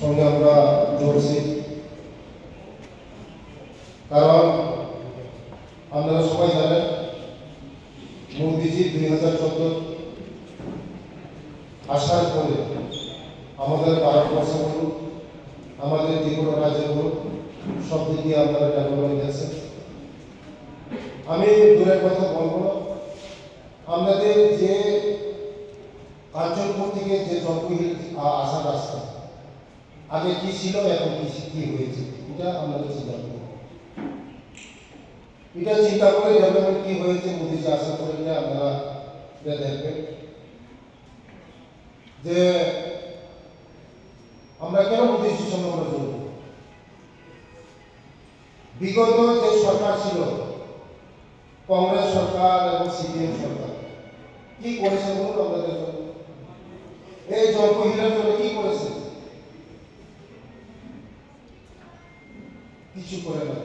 সঙ্গে আমরা জড়ছি, কারণ আপনারা সবাই জানেন মোদিজি 2014 আসার পরে আমাদের ভারতবর্ষ বলুন, আমাদের ত্রিপুরা রাজ্য বলুন, সব দিক দিয়ে আপনারা ডেভেলপমেন্ট গেছে। আমি দূরের কথা বলবো না, আমাদের যে কাঞ্চনপুর থেকে যে জলপাইগুড়ি আসার রাস্তা আগে কি ছিল, এখন কি হয়েছে, এটা আমাদের চিন্তা করব। এটা চিন্তা করে ডেভেলপমেন্ট কি হয়েছে মোদিজি আসার পরে আপনারা দেখবেন যে আমরা কেন মোদিজির সঙ্গে আমরা জড়ব। বিগত যে সরকার ছিল, কংগ্রেস সরকার এবং সিপিএম সরকার, কি করেছে বলুন আমাদের জন্য? এই জলপাইগুড়ির জন্য কি করেছে? কিছু করে না।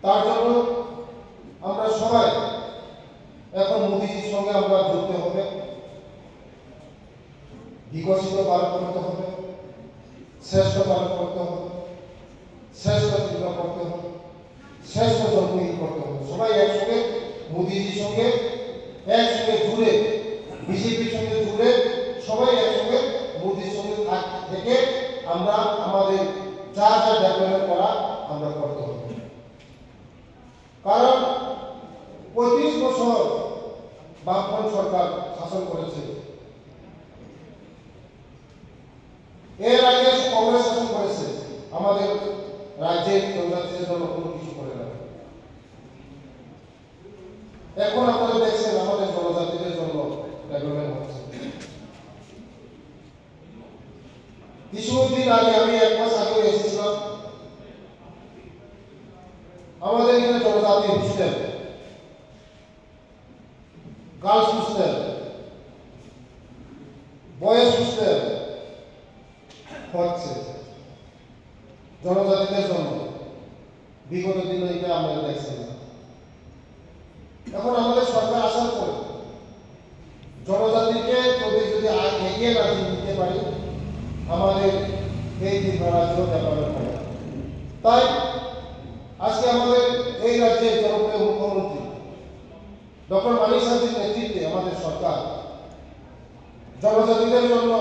তার জন্য আমরা সবাই এখন মোদিজির সঙ্গে আমরা যুক্ত হবে, বিকশিত ভারত করতে হবে, শ্রেষ্ঠ ভারত করতে হবে, শ্রেষ্ঠ ত্রিপুরা করতে হবে, শ্রেষ্ঠ জলপাইগুড়ি করতে হবে। সবাই একসঙ্গে মোদিজির সঙ্গে একসঙ্গে জুড়ে, বিজেপির সঙ্গে জুড়ে সবাই একসঙ্গে মোদির সঙ্গে থেকে আমরা আমাদের যা যা ডেভেলপমেন্ট করা আমরা করতে হবে। কারণ 35 বছর বামপন্থী সরকার শাসন করেছে, এর আগে কংগ্রেস শাসন করেছে, আমাদের রাজ্যের জনজাতিদের জন্য কোনো কিছু করে না। এখন আপনারা দেখছেন আমাদের জনজাতিদের জন্য ডেভেলপমেন্ট হচ্ছে। কিছুদিন আগে আমি 1 মাস আগে এসেছিলাম, আমাদের এখানে জনজাতি hostel, girls hostel, boys hostel হচ্ছে জনজাতিদের জন্য। বিগত দিনে এটা আমরা দেখছি না। এখন আমাদের সরকার আসার পরে জনজাতিকে যদি এগিয়ে না নিতে পারি, আমাদের এই ত্রিপুরা রাজ্য ডেভেলপমেন্ট হবে। তাই আজকে আমাদের এই রাজ্যের জনপ্রিয় মুখ্যমন্ত্রী ডক্টর মানিক সাহেবের নেতৃত্বে আমাদের সরকার জনজাতিদের জন্য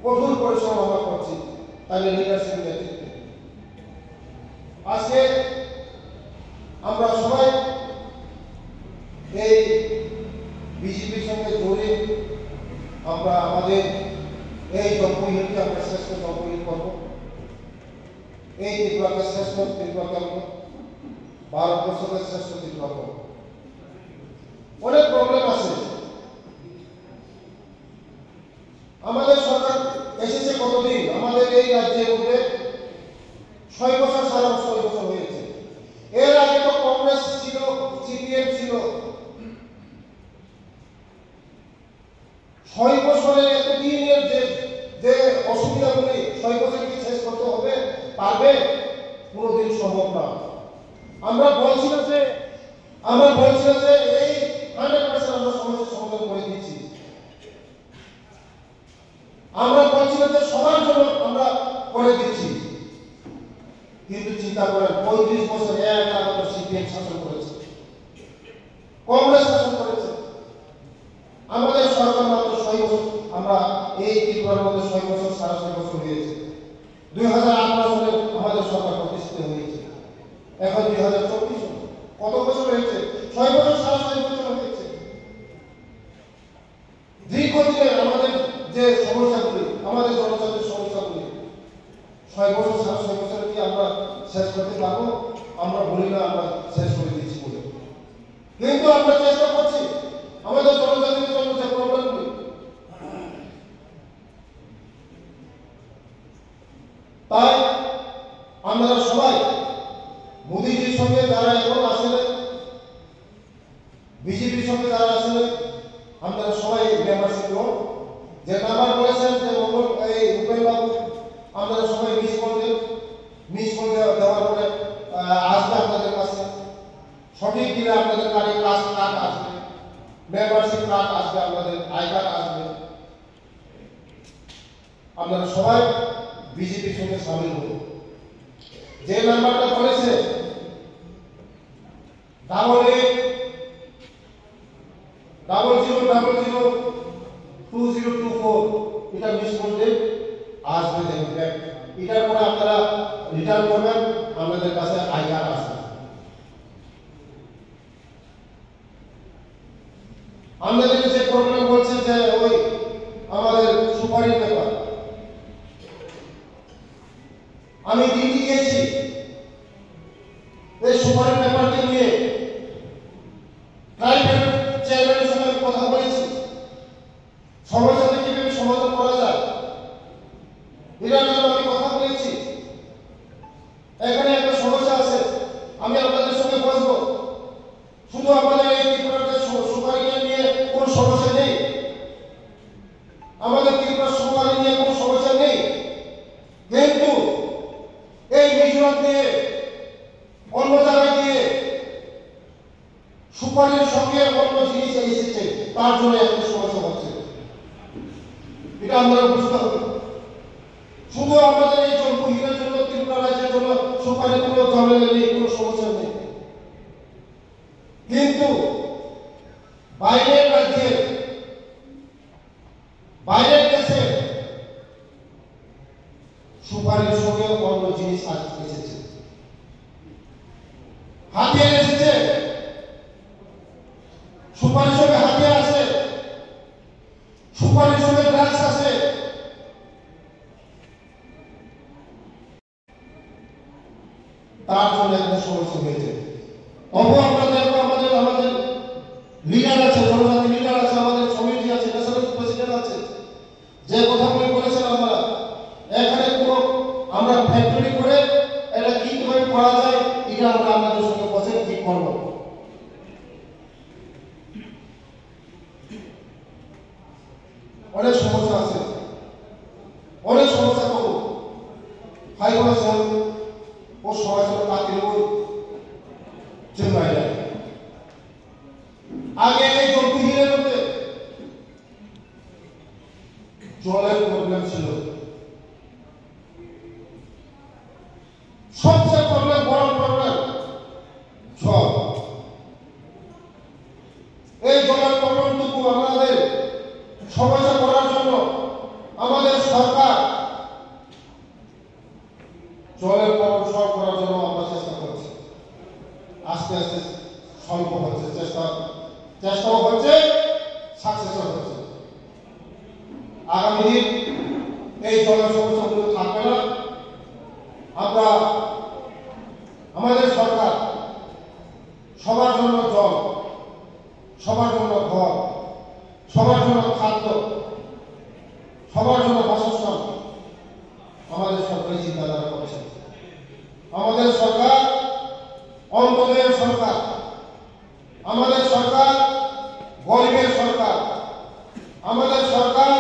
কঠোর পরিশ্রম আমরা করছি, তাদের লিডারশিপ নেতৃত্বে। আজকে আমরা সবাই এই বিজেপির সঙ্গে জড়িয়ে আমরা আমাদের এই জলপাইগুড়িকে আমরা শ্রেষ্ঠ জলপাইগুড়ি করব, এই ত্রিপুরাকে শ্রেষ্ঠ ত্রিপুরা করব, ভারতবর্ষকে শ্রেষ্ঠ ত্রিপুরা করব। অনেক প্রবলেম আছে। আমাদের সরকার এসেছে কতদিন, আমাদের এই রাজ্যের মধ্যে 6 বছর, 6.5 বছর হয়েছে। এর আগে তো কংগ্রেস ছিল, সিপিএম ছিল। 6 বছরের এতদিনের যে অসুবিধাগুলি 6 বছর কি শেষ করতে হবে পারবে? কোনোদিন সম্ভব না। আমরা বলছি না যে এই 100% আমরা সমস্যার সমাধান করে দিচ্ছি। আমরা বলছি না যে সবার জন্য আমরা করে দিচ্ছি, কিন্তু চিন্তা করেন 35 বছর আমাদের সিপিএম শাসন করেছে, কংগ্রেস শাসন করেছে। আমাদের সরকার মাত্র 6 বছর, আমরা এই ত্রিপুরার মধ্যে 6 বছর, 6.5 বছর হয়েছে। 2018 সালে আমাদের সরকার প্রতিষ্ঠিত হয়েছে, এখন 2024 কত বছর হয়েছে? 6 বছর, 6.5 বছর হয়েছে। দীর্ঘদিনের আমাদের যে সমস্যাগুলি, আমাদের জনজাতির সমস্যাগুলি 6 বছর, 6.5 বছর কি আমরা শেষ করতে পারবো? আমরা বলি না আমরা শেষ করে দিচ্ছি বলে, কিন্তু আমরা চেষ্টা করছি আমাদের জনজাতির জন্য যে প্রবলেমগুলি। তাই আমরা সবাই মোদিজির সঙ্গে যারা এখন আসলে, বিজেপির সঙ্গে যারা আসলে, আমরা সবাই মেম্বারশিপ লোক যে নাম্বার বলেছেন যে এই উপেন বাবু, আমরা সবাই মিস করে দেওয়ার পরে আসবে আপনাদের কাছে, সঠিক দিলে আপনাদের কাছে কার্ড আসবে, মেম্বারশিপ কার্ড আসবে, আপনাদের আই কার্ড আসবে। আপনারা সবাই বিজেপির সঙ্গে সামিল হন। যে নাম্বারটা বলেছে 8800002024 এটা মিস করলে আসবে দেখবেন। এটার পরে আপনারা রিটার্ন করবেন, আমাদের কাছে আইকার আসবে। আমাদের যে প্রবলেম বলছে যে ওই আমাদের সুপারির ব্যাপার, আমি দিল্লি গিয়েছি, এই সুপারির ব্যাপারকে নিয়ে প্রাইভেট চেয়ারম্যানের সঙ্গে কথা বলেছি, সবার সাথে কিভাবে সমাধান করা যায় এটার জন্য আমি কথা বলেছি। এখানে একটা সমস্যা আছে, আমি আপনাদের সঙ্গে বসবো। শুধু আমাদের এই ত্রিপুরাতে সুপারিকে নিয়ে কোনো সমস্যা নেই, আমাদের ত্রিপুরার সুপারি নিয়ে কোনো সমস্যা নেই, কিন্তু এই মিশন দিয়ে অন্য জায়গায় দিয়ে সুপারির সঙ্গে অন্য জিনিস এসেছে, তার জন্য একটা সমস্যা হচ্ছে। এটা আমরা বুঝতে হবে। শুধু আমাদের এই জলপুহিনের জন্য, ত্রিপুরা রাজ্যের জন্য সুপারি কোনো ঝামেলা নেই, কোনো সমস্যা নেই, কিন্তু বাইরের রাজ্যে, বাইরের দেশে সুপারির সঙ্গে অন্য জিনিস এসেছে, হাতিয়ার এসেছে, সুপারির সঙ্গে হাতিয়ার আছে, সুপারির সঙ্গে ড্রাগস আছে। তার জন্য একটা সমস্যা হয়েছে। তবু আমরা দেখবো আমাদের লিডার আছে, জনজাতি লিডার আছে, আমাদের সমিতি আছে, ন্যাশনাল প্রেসিডেন্ট আছে, যে কথাগুলি বলেছেন আমরা এখানে কোনো আমরা ফ্যাক্টরি করে এটা কিভাবে করা যায় এটা আমরা আপনাদের সঙ্গে বসে ঠিক করবো। অনেক সমস্যা আছে, অনেক সমস্যা পাবো। ফাইবার ও সরাসরি তাকে চেন্নাই আগে এই জলপুহিনের মধ্যে জলের প্রবলেম ছিল, সবচেয়ে প্রবলেম, বড় প্রবলেম জল। এই জলের প্রবলেমটুকু আমাদের সমস্যা করার জন্য আমাদের সরকার জলের প্রবলেম সলভ করার জন্য আমরা চেষ্টা করছি। আস্তে আস্তে সলভ হচ্ছে, চেষ্টাও হচ্ছে, সাকসেসও হচ্ছে। আগামী দিন এই জলের সমস্যাগুলো থাকবে না। আমরা আমাদের সরকার সবার জন্য জল, সবার জন্য ঘর, সবার জন্য খাদ্য, সবার জন্য বাসস্থান আমাদের সরকারি চিন্তাধারা করছে। আমাদের সরকার অন্তদের সরকার, আমাদের সরকার গরিবের সরকার, আমাদের সরকার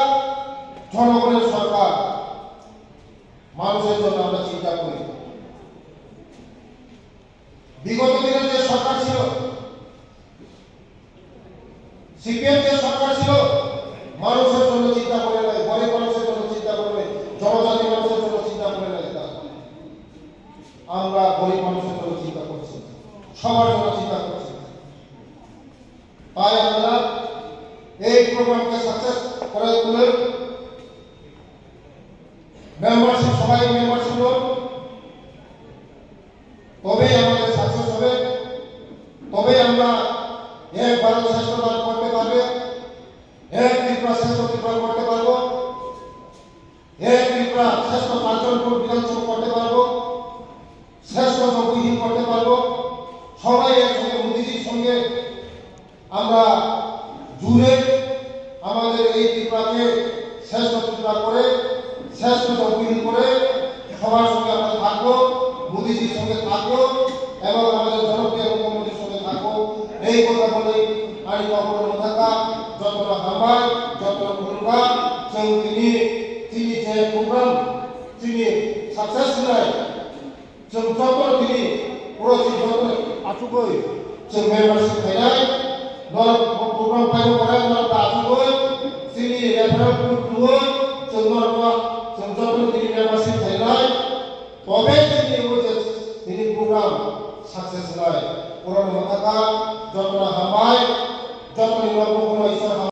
জনগণের সরকার। মানুষের জন্য আমরা চিন্তা করি। বিগত দিনের যে সরকার ছিল, সিপিএম যে সরকার ছিল, মানুষের জন্য চিন্তা করে নাই, গরিব মানুষের জন্য চিন্তা করে নাই, জনজাতি মানুষের জন্য চিন্তা করে নাই। আমরা গরিব মানুষের জন্য চিন্তা করছি, সবার জন্য চিন্তা করছি। তাই আমরা এই প্রোগ্রামকে সাকসেস করে তুলে মেম্বারশিপ, সবাই মেম্বারশিপ হোক, তবেই আমাদের সাকসেস হবে, তবেই আমরা এক ভারত শ্রেষ্ঠ ভারত করতে পারবে, এক ত্রিপুরা শ্রেষ্ঠ ত্রিপুরা করতে পারবো, এক ত্রিপুরা শ্রেষ্ঠ কাঞ্চনপুর বিধানসভা করতে পারবো, শ্রেষ্ঠ জলপুহি করতে পারবো। সবাই একসঙ্গে মোদীজির সঙ্গে আমরা জুড়ে আমাদের এই ত্রিপুরাকে শ্রেষ্ঠ ত্রিপুরা করে, শ্রেষ্ঠ জলপুহি করে সবার সঙ্গে আমরা থাকবো, মোদীজির সঙ্গে থাকবো এবং আমাদের জনপ্রিয় মুখ্যমন্ত্রীর সঙ্গে থাকবো। এই কথা বলে আমি কখনো থাকা যতটা হাম্বাই, যতটা ভুলবা, তিনি যে প্রোগ্রাম তিনি সাকসেসফুল जों जतन दिनै प्रति जतन आथुगै जों मेम्बारशिप फैनाय नर प्रग्राम फाइव फराय नर आथुगै जोंनि रेफारेल ग्रुप जों नर যন্ত্রণা